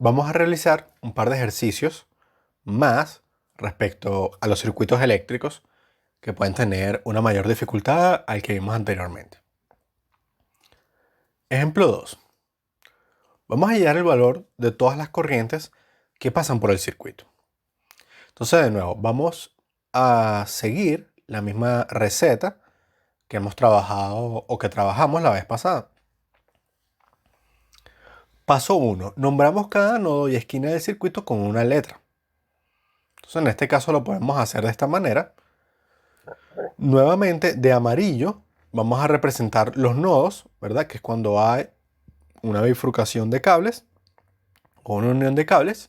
Vamos a realizar un par de ejercicios más respecto a los circuitos eléctricos que pueden tener una mayor dificultad al que vimos anteriormente. Ejemplo 2. Vamos a hallar el valor de todas las corrientes que pasan por el circuito. Entonces, de nuevo, vamos a seguir la misma receta que hemos trabajado o que trabajamos la vez pasada. Paso 1. Nombramos cada nodo y esquina del circuito con una letra. Entonces, en este caso lo podemos hacer de esta manera. Nuevamente, de amarillo, vamos a representar los nodos, ¿verdad? Que es cuando hay una bifurcación de cables o una unión de cables.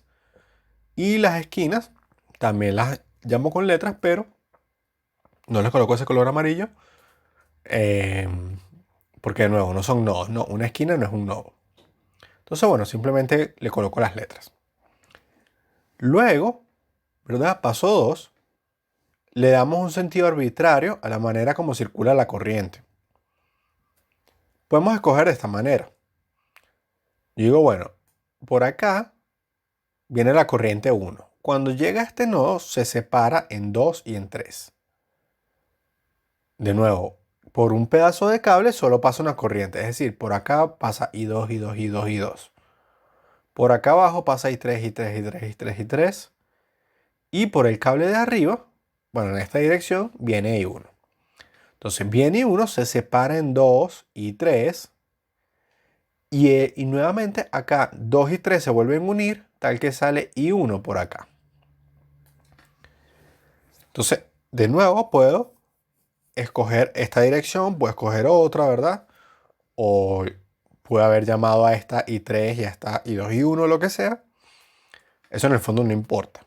Y las esquinas también las llamo con letras, pero no les coloco ese color amarillo. Porque de nuevo, no son nodos. No, una esquina no es un nodo. Entonces, bueno, simplemente le coloco las letras. Luego, ¿verdad? Paso 2. Le damos un sentido arbitrario a la manera como circula la corriente. Podemos escoger de esta manera. Yo digo, bueno, por acá viene la corriente 1. Cuando llega a este nodo se separa en 2 y en 3. De nuevo, por un pedazo de cable solo pasa una corriente. Es decir, por acá pasa I2, I2, I2, I2. Por acá abajo pasa I3, I3, I3, I3, I3. Y por el cable de arriba, bueno, en esta dirección viene I1. Entonces viene I1, se separa en 2 y 3. Y nuevamente acá 2 y 3 se vuelven a unir, tal que sale I1 por acá. Entonces, de nuevo puedo escoger esta dirección, puedo escoger otra, ¿verdad? O puedo haber llamado a esta I3 y a esta I2 y 1, lo que sea. Eso en el fondo no importa.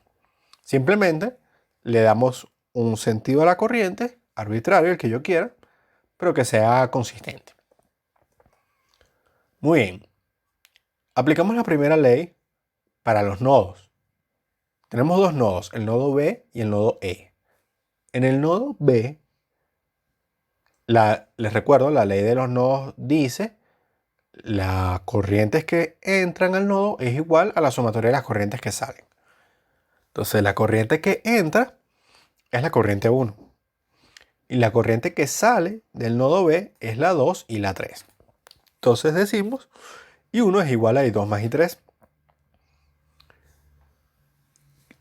Simplemente le damos un sentido a la corriente, arbitrario, el que yo quiera, pero que sea consistente. Muy bien. Aplicamos la primera ley para los nodos. Tenemos dos nodos, el nodo B y el nodo E. En el nodo B, les recuerdo, la ley de los nodos dice las corrientes que entran al nodo es igual a la sumatoria de las corrientes que salen. Entonces la corriente que entra es la corriente 1. Y la corriente que sale del nodo B es la 2 y la 3. Entonces decimos I1 es igual a I2 más I3.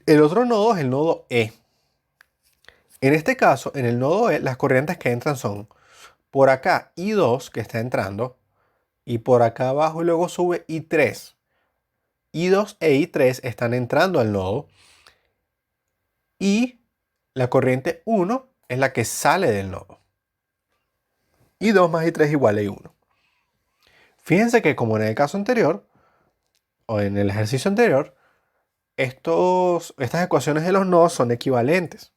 El otro nodo es el nodo E. En este caso, en el nodo E, las corrientes que entran son por acá I2 que está entrando y por acá abajo y luego sube I3. I2 e I3 están entrando al nodo y la corriente 1 es la que sale del nodo. I2 más I3 igual a I1. Fíjense que como en el caso anterior, o en el ejercicio anterior, estas ecuaciones de los nodos son equivalentes.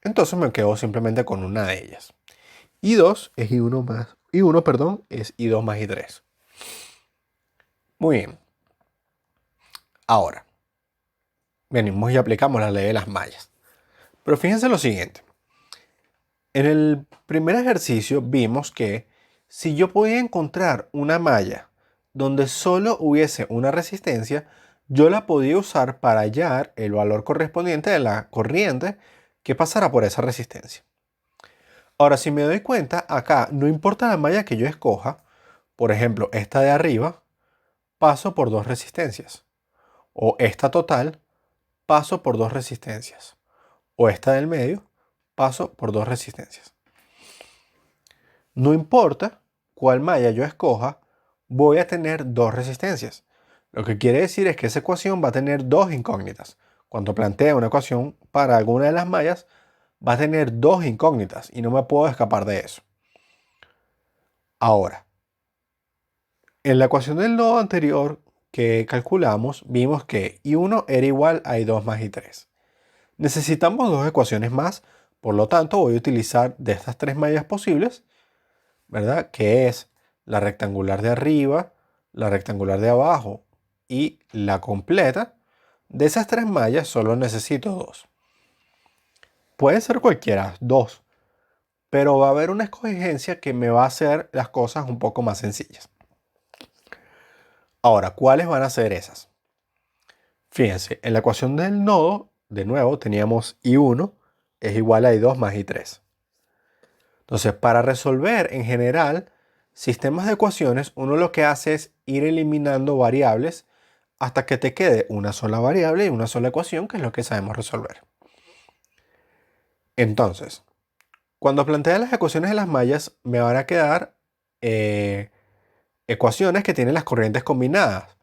Entonces me quedo simplemente con una de ellas. I2 es I1, perdón, es I2 más I3. Muy bien. Ahora, venimos y aplicamos la ley de las mallas. Pero fíjense lo siguiente. En el primer ejercicio vimos que si yo podía encontrar una malla donde solo hubiese una resistencia, yo la podía usar para hallar el valor correspondiente de la corriente que pasara por esa resistencia. Ahora, si me doy cuenta, acá no importa la malla que yo escoja, por ejemplo, esta de arriba, paso por dos resistencias. O esta total, paso por dos resistencias. O esta del medio, paso por dos resistencias. No importa cuál malla yo escoja, voy a tener dos resistencias. Lo que quiere decir es que esa ecuación va a tener dos incógnitas. Cuando plantea una ecuación para alguna de las mallas, va a tener dos incógnitas y no me puedo escapar de eso. Ahora, en la ecuación del nodo anterior que calculamos, vimos que I1 era igual a I2 más I3. Necesitamos dos ecuaciones más, por lo tanto voy a utilizar de estas tres mallas posibles, ¿verdad? Que es la rectangular de arriba, la rectangular de abajo y la completa. De esas tres mallas solo necesito dos. Puede ser cualquiera, dos, pero va a haber una escogencia que me va a hacer las cosas un poco más sencillas. Ahora, ¿cuáles van a ser esas? Fíjense, en la ecuación del nodo, de nuevo, teníamos I1 es igual a I2 más I3. Entonces, para resolver en general sistemas de ecuaciones, uno lo que hace es ir eliminando variables hasta que te quede una sola variable y una sola ecuación, que es lo que sabemos resolver. Entonces, cuando plantee las ecuaciones de las mallas, me van a quedar ecuaciones que tienen las corrientes combinadas.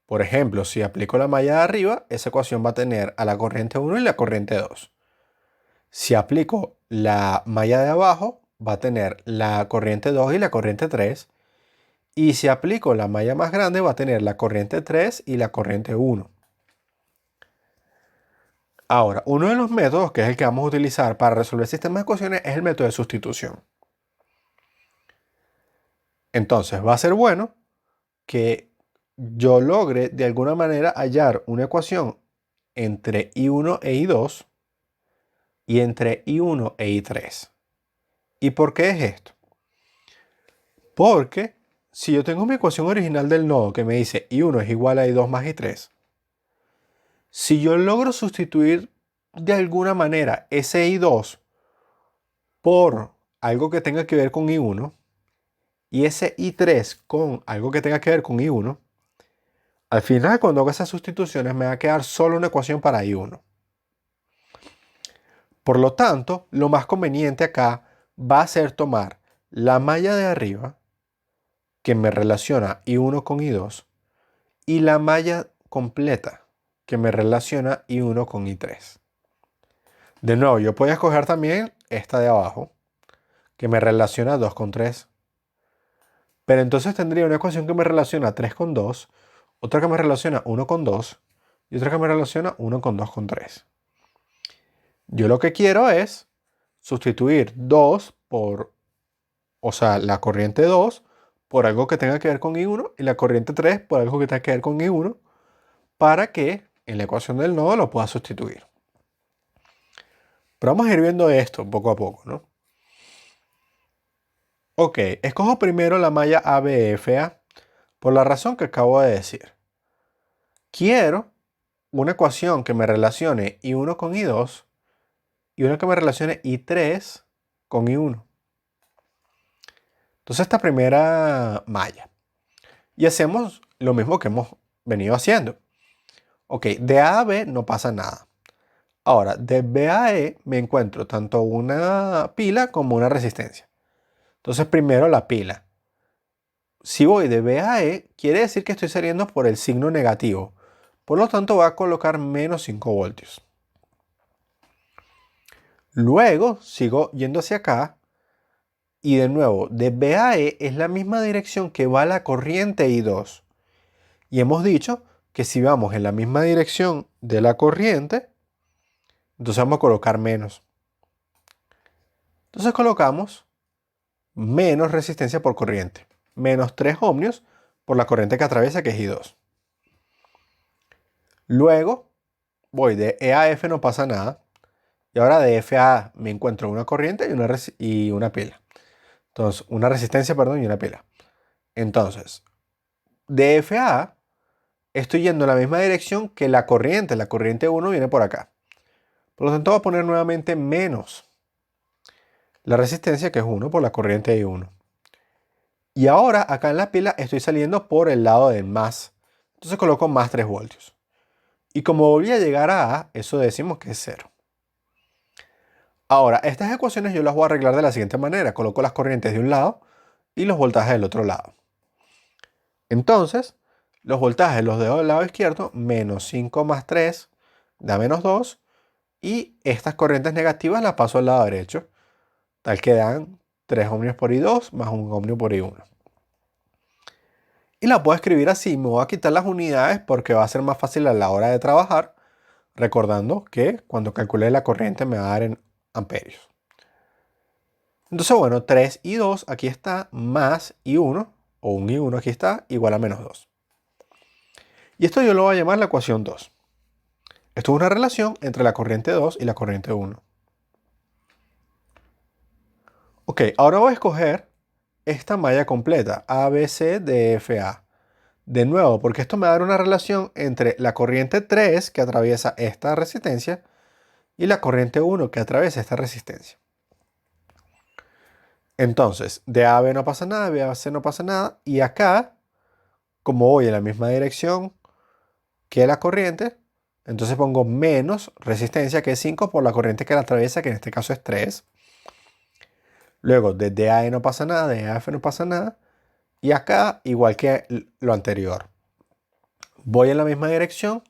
Por ejemplo, si aplico la malla de arriba, esa ecuación va a tener a la corriente 1 y la corriente 2. Si aplico la malla de abajo, va a tener la corriente 2 y la corriente 3. Y si aplico la malla más grande, va a tener la corriente 3 y la corriente 1. Ahora, uno de los métodos, que es el que vamos a utilizar para resolver sistemas de ecuaciones, es el método de sustitución. Entonces, va a ser bueno que yo logre de alguna manera hallar una ecuación entre I1 e I2 y entre I1 e I3. ¿Y por qué es esto? Porque si yo tengo mi ecuación original del nodo que me dice I1 es igual a I2 más I3, si yo logro sustituir de alguna manera ese I2 por algo que tenga que ver con I1 y ese I3 con algo que tenga que ver con I1, al final cuando hago esas sustituciones me va a quedar solo una ecuación para I1. Por lo tanto, lo más conveniente acá va a ser tomar la malla de arriba, que me relaciona I1 con I2, y la malla completa, que me relaciona I1 con I3. De nuevo, yo puedo escoger también esta de abajo, que me relaciona 2 con 3. Pero entonces tendría una ecuación que me relaciona 3 con 2, otra que me relaciona 1 con 2 y otra que me relaciona 1 con 2 con 3. Yo lo que quiero es sustituir 2 por, o sea, la corriente 2 por algo que tenga que ver con I1 y la corriente 3 por algo que tenga que ver con I1 para que en la ecuación del nodo lo pueda sustituir. Pero vamos a ir viendo esto poco a poco, ¿no? Ok, escojo primero la malla ABFA por la razón que acabo de decir. Quiero una ecuación que me relacione I1 con I2 y una que me relacione I3 con I1. Entonces esta primera malla. Y hacemos lo mismo que hemos venido haciendo. Ok, de A a B no pasa nada. Ahora, de B a E me encuentro tanto una pila como una resistencia. Entonces primero la pila. Si voy de B a E, quiere decir que estoy saliendo por el signo negativo. Por lo tanto, va a colocar menos 5 voltios. Luego sigo yendo hacia acá. Y de nuevo, de B a E es la misma dirección que va la corriente I2. Y hemos dicho que si vamos en la misma dirección de la corriente, entonces vamos a colocar menos. Entonces colocamos menos resistencia por corriente. Menos 3 ohmios por la corriente que atraviesa, que es I2. Luego voy de E a F, no pasa nada. Y ahora de F a A me encuentro una corriente y una pila. Entonces, una resistencia, perdón, y una pila. Entonces, de F a A estoy yendo en la misma dirección que la corriente. La corriente 1 viene por acá. Por lo tanto, voy a poner nuevamente menos la resistencia, que es 1 por la corriente I1. Y ahora acá en la pila estoy saliendo por el lado de más. Entonces coloco más 3 voltios. Y como volví a llegar a A, eso decimos que es 0. Ahora, estas ecuaciones yo las voy a arreglar de la siguiente manera. Coloco las corrientes de un lado y los voltajes del otro lado. Entonces, los voltajes los dejo del lado izquierdo, menos 5 más 3 da menos 2. Y estas corrientes negativas las paso al lado derecho, tal que dan 3 ohmios por I2 más 1 ohmio por I1. Y la puedo escribir así. Me voy a quitar las unidades porque va a ser más fácil a la hora de trabajar, recordando que cuando calcule la corriente me va a dar en amperios. Entonces, bueno, 3 y 2 aquí está, más I1, o un I1 aquí está, igual a menos 2. Y esto yo lo voy a llamar la ecuación 2. Esto es una relación entre la corriente 2 y la corriente 1. Ok, ahora voy a escoger esta malla completa, A, B, C, D, F, A. De nuevo, porque esto me va a dar una relación entre la corriente 3 que atraviesa esta resistencia y la corriente 1 que atraviesa esta resistencia. Entonces, de A a B no pasa nada, de B a C no pasa nada, y acá, como voy en la misma dirección que la corriente, entonces pongo menos resistencia, que es 5, por la corriente que la atraviesa, que en este caso es 3. Luego, de D a E no pasa nada, de E a F no pasa nada, y acá, igual que lo anterior, voy en la misma dirección,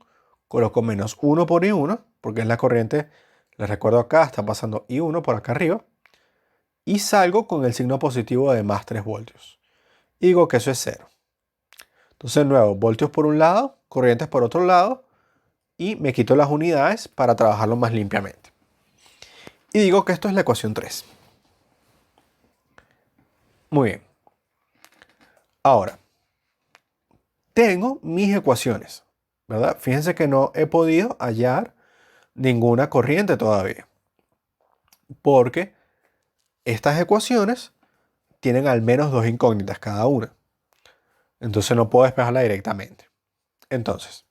coloco menos 1 por I1, porque es la corriente, les recuerdo acá, está pasando I1 por acá arriba, y salgo con el signo positivo de más 3 voltios. Y digo que eso es 0. Entonces, de nuevo, voltios por un lado, corrientes por otro lado, y me quito las unidades para trabajarlo más limpiamente. Y digo que esto es la ecuación 3. Muy bien. Ahora, tengo mis ecuaciones, ¿verdad? Fíjense que no he podido hallar ninguna corriente todavía, porque estas ecuaciones tienen al menos dos incógnitas cada una. Entonces no puedo despejarla directamente. Entonces,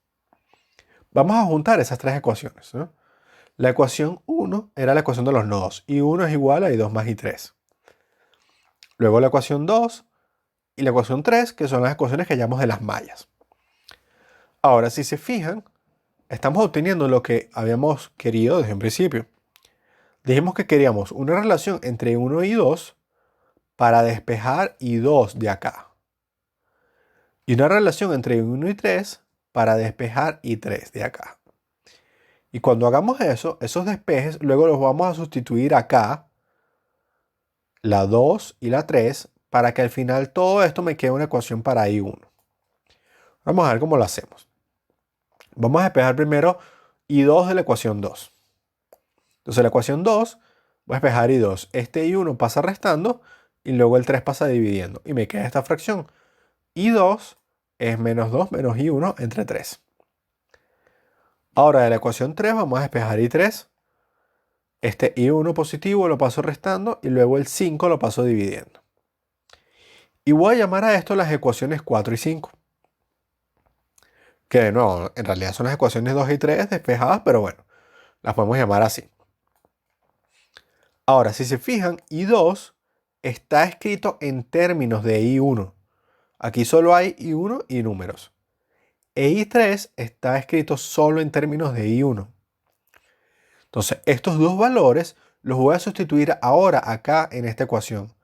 vamos a juntar esas tres ecuaciones, ¿no? La ecuación 1 era la ecuación de los nodos. I1 es igual a I2 más I3. Luego la ecuación 2 y la ecuación 3, que son las ecuaciones que llamamos de las mallas. Ahora, si se fijan, estamos obteniendo lo que habíamos querido desde un principio. Dijimos que queríamos una relación entre 1 y 2 para despejar I2 de acá. Y una relación entre 1 y 3 para despejar I3 de acá. Y cuando hagamos eso, esos despejes, luego los vamos a sustituir acá, la 2 y la 3, para que al final todo esto me quede una ecuación para I1. Vamos a ver cómo lo hacemos. Vamos a despejar primero I2 de la ecuación 2. Entonces la ecuación 2, voy a despejar I2. Este I1 pasa restando y luego el 3 pasa dividiendo. Y me queda esta fracción. I2 es menos 2 menos I1 entre 3. Ahora de la ecuación 3 vamos a despejar I3. Este I1 positivo lo paso restando y luego el 5 lo paso dividiendo. Y voy a llamar a esto las ecuaciones 4 y 5. Que de nuevo, en realidad son las ecuaciones 2 y 3 despejadas, pero bueno, las podemos llamar así. Ahora, si se fijan, I2 está escrito en términos de I1. Aquí solo hay I1 y números. E I3 está escrito solo en términos de I1. Entonces, estos dos valores los voy a sustituir ahora acá en esta ecuación.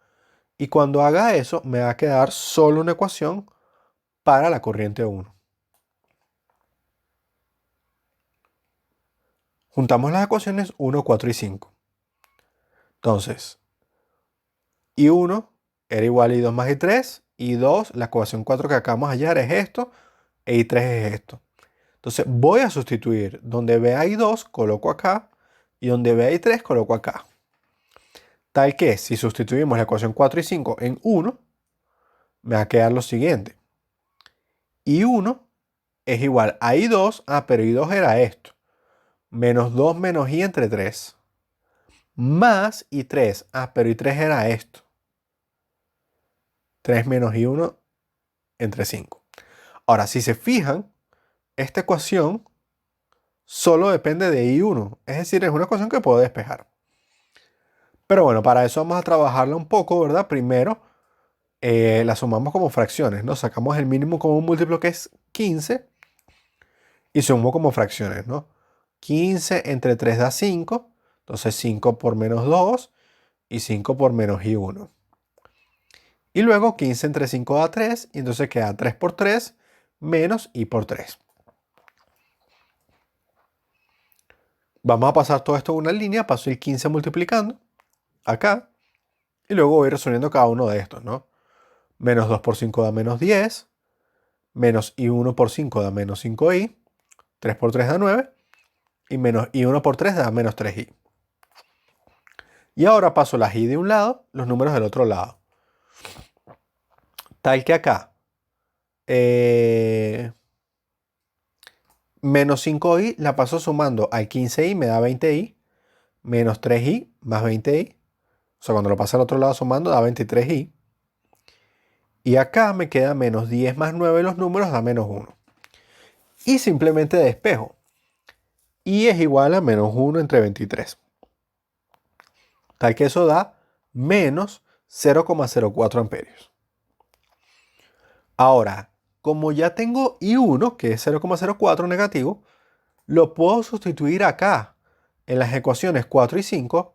Y cuando haga eso, me va a quedar solo una ecuación para la corriente 1. Juntamos las ecuaciones 1, 4 y 5. Entonces, I1 era igual a I2 más I3. I2, la ecuación 4 que acabamos de hallar es esto. E I3 es esto. Entonces, voy a sustituir. Donde vea I2, coloco acá. Y donde vea I3, coloco acá. Tal que si sustituimos la ecuación 4 y 5 en 1, me va a quedar lo siguiente. I1 es igual a I2. Pero I2 era esto. Menos 2 menos I entre 3. Más I3. Pero I3 era esto. 3 menos I1 entre 5. Ahora, si se fijan, esta ecuación solo depende de I1. Es decir, es una ecuación que puedo despejar. Pero bueno, para eso vamos a trabajarla un poco, ¿verdad? Primero, la sumamos como fracciones, ¿no? Sacamos el mínimo común múltiplo, que es 15, y sumo como fracciones, ¿no? 15 entre 3 da 5. Entonces 5 por menos 2 y 5 por menos I1. Y luego 15 entre 5 da 3, y entonces queda 3 por 3 menos I por 3. Vamos a pasar todo esto en una línea, paso el 15 multiplicando acá, y luego voy resolviendo cada uno de estos, ¿no? Menos 2 por 5 da menos 10, menos I1 por 5 da menos 5I, 3 por 3 da 9, y menos I1 por 3 da menos 3I. Y ahora paso las I de un lado, los números del otro lado. Tal que acá, menos 5i la paso sumando al 15i, me da 20i, menos 3i más 20i. O sea, cuando lo paso al otro lado sumando, da 23i. Y acá me queda menos 10 más 9, los números da menos 1. Y simplemente despejo. Y es igual a menos 1 entre 23. Tal que eso da menos 0,04 amperios. Ahora, como ya tengo I1, que es 0,04 negativo, lo puedo sustituir acá, en las ecuaciones 4 y 5,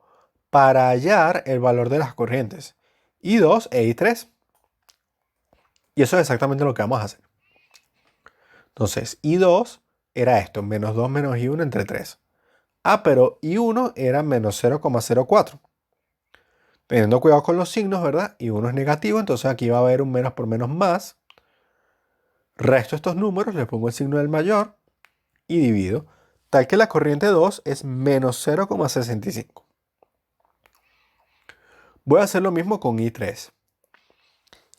para hallar el valor de las corrientes I2 e I3. Y eso es exactamente lo que vamos a hacer. Entonces, I2 era esto, menos 2 menos I1 entre 3. Ah, pero I1 era menos 0,04. Teniendo cuidado con los signos, ¿verdad? I1 es negativo, entonces aquí va a haber un menos por menos más. Resto estos números, le pongo el signo del mayor y divido. Tal que la corriente 2 es menos 0,65. Voy a hacer lo mismo con I3.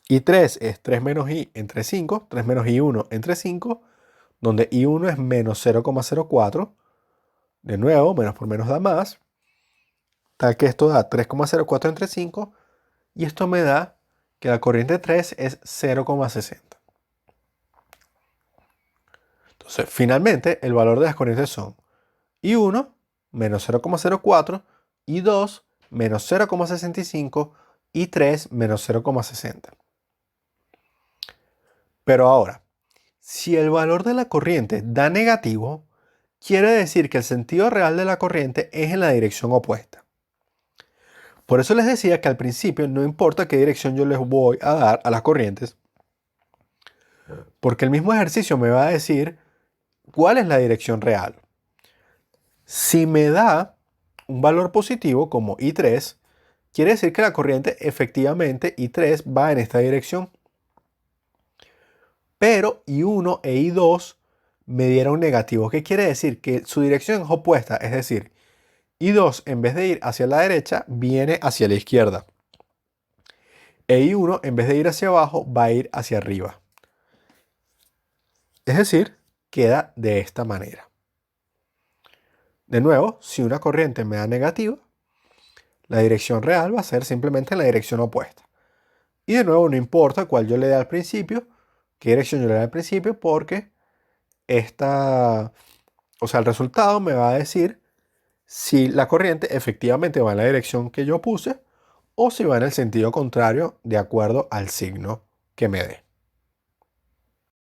I3 es 3 menos I entre 5, 3 menos I1 entre 5, donde I1 es menos 0,04. De nuevo, menos por menos da más. Tal que esto da 3,04 entre 5, y esto me da que la corriente 3 es 0,60. Entonces, finalmente, el valor de las corrientes son I1 menos 0,04, I2 menos 0,65 y 3 menos 0,60. Pero ahora, si el valor de la corriente da negativo, quiere decir que el sentido real de la corriente es en la dirección opuesta. Por eso les decía que al principio no importa qué dirección yo les voy a dar a las corrientes, porque el mismo ejercicio me va a decir cuál es la dirección real. Si me da un valor positivo como I3, quiere decir que la corriente efectivamente I3 va en esta dirección. Pero I1 e I2 me dieron negativo. ¿Qué quiere decir? Que su dirección es opuesta. Es decir, I2 en vez de ir hacia la derecha, viene hacia la izquierda. E I1 en vez de ir hacia abajo, va a ir hacia arriba. Es decir, queda de esta manera. De nuevo, si una corriente me da negativa, la dirección real va a ser simplemente en la dirección opuesta. Y de nuevo, no importa cuál yo le dé al principio, qué dirección yo le dé al principio, porque el resultado me va a decir si la corriente efectivamente va en la dirección que yo puse o si va en el sentido contrario de acuerdo al signo que me dé.